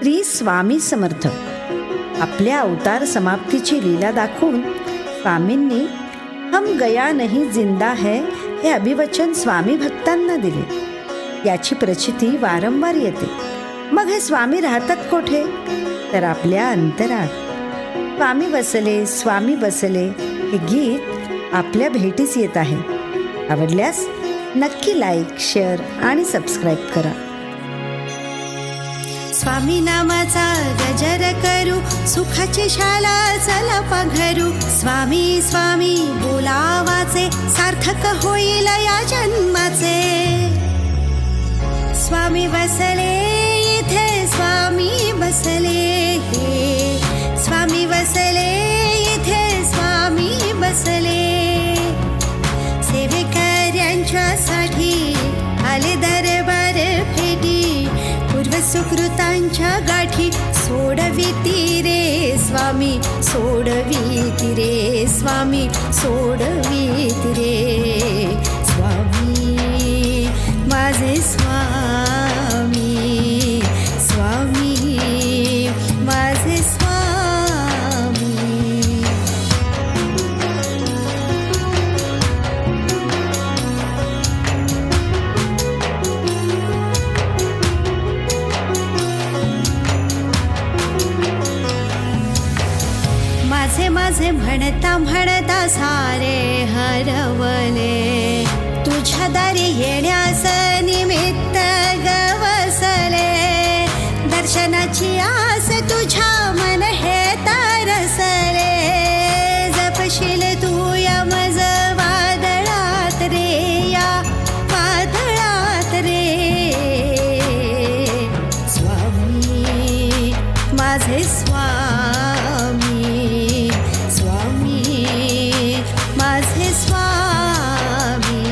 श्री स्वामी समर्थ आपल्या अवतार समाप्तीची लीला दाखवून स्वामींनी हम गया नहीं जिंदा है हे अभिवचन स्वामी भक्तांना दिले। याची प्रचिती वारंवार येते। मग हे स्वामी राहतात कोठे? तर आपल्या अंतरात। स्वामी बसले हे गीत आपल्या भेटीस येत आहे। आवडल्यास नक्की लाईक, शेअर आणि सबस्क्राईब करा। स्वामी नामाचा गजर करू, सुखाची शाला चला पांघरू। स्वामी स्वामी बोलावाचे, सार्थक होईल या जन्माचे। स्वामी बसले इथे, स्वामी बसले हे, स्वामी बसले इथे, स्वामी बसले। सेवेकऱ्यांच्यासाठी आले दरबार भेटी, पूर्व सुकृतांच्या गाठी सोडविती रे स्वामी, सोडविती रे स्वामी, सोडविती रे स्वामी। माझे स्वामी, स्वामी माझे स्वामी। माझे म्हणता म्हणता सारे हरवले, तुझ्या दारी येण्यास निमित्त गवसले। दर्शनाची आस तुझ्या मन हे तरसले, जपशील तू या मज वादळात रे, या वादळात रे स्वामी। माझे स्वामी, माझे स्वामी।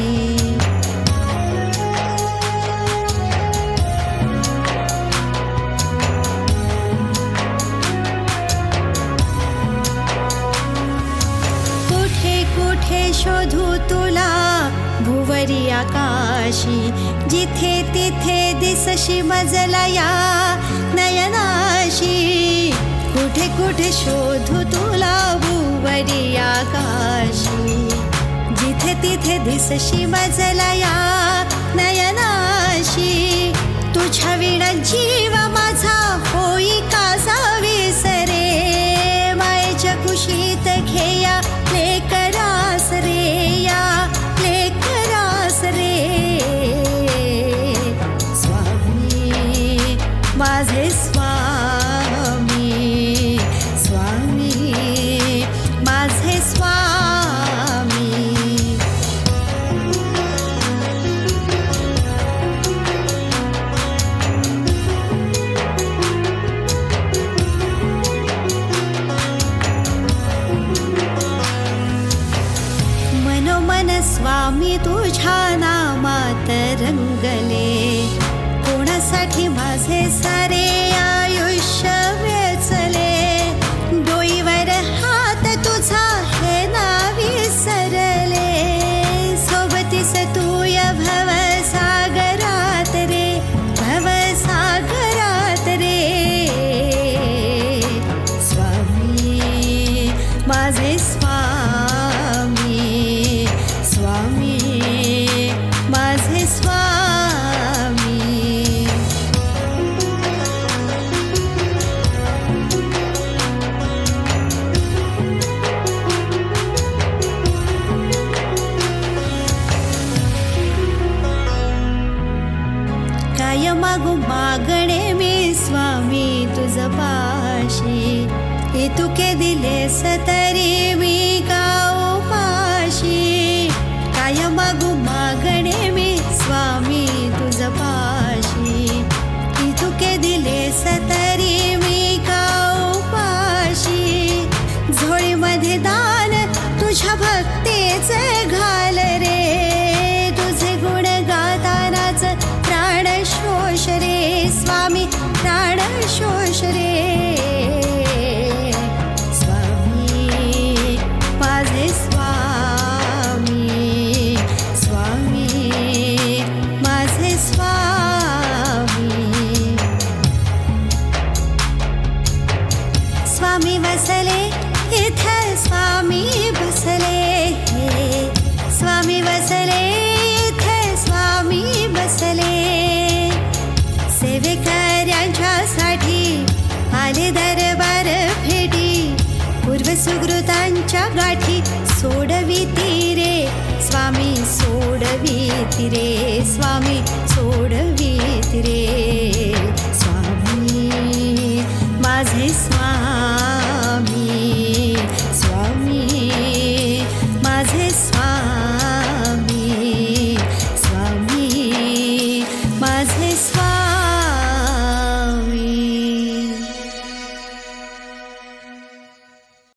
कुठे कुठे शोधू तुला भुवरी आकाशी, जिथे तिथे दिसशी मजला या नयनाशी। कुठे कुठे शोधू तुला भुवरी आकाशी, जिथे तिथे दिसशी मजला या नयनाशी। तुझ्या विना जीव माझा होई कासा विसरे, मायेच्या कुशीत घेया लेकरास रे, या लेकरास रे स्वामी। माझे स्वामी, स्वामी माझे स्वामी। मनोमन स्वामी तुझ्या नामात रंगले, कोणासाठी माझे सारे आयुष्य वेचले। डोईवर हात तुझा हे ना विसरले, सोबतीस तू या भवसागरात रे, भवसागरात रे स्वामी। माझे स्वामी, स्वामी माझे स्वामी। काय मागू मागणे मी स्वामी तुझ पाशी, हे तुके दिलेस तरी मी का उपाशी। काय मागू मागणे मी स्वामी तुझ पाशी, हे तुके दिलेस तरी मी का उपाशी। झोळीमध्ये दान तुझ्या भक्तीचे घाल रे, तुझे गुण गातानाच प्राण शोष रे स्वामी, प्राण शोष रे स्वामी। माझे स्वामी, स्वामी माझे स्वामी। सोडवीती रे स्वामी सोडवीती रे स्वामी माझे स्वामी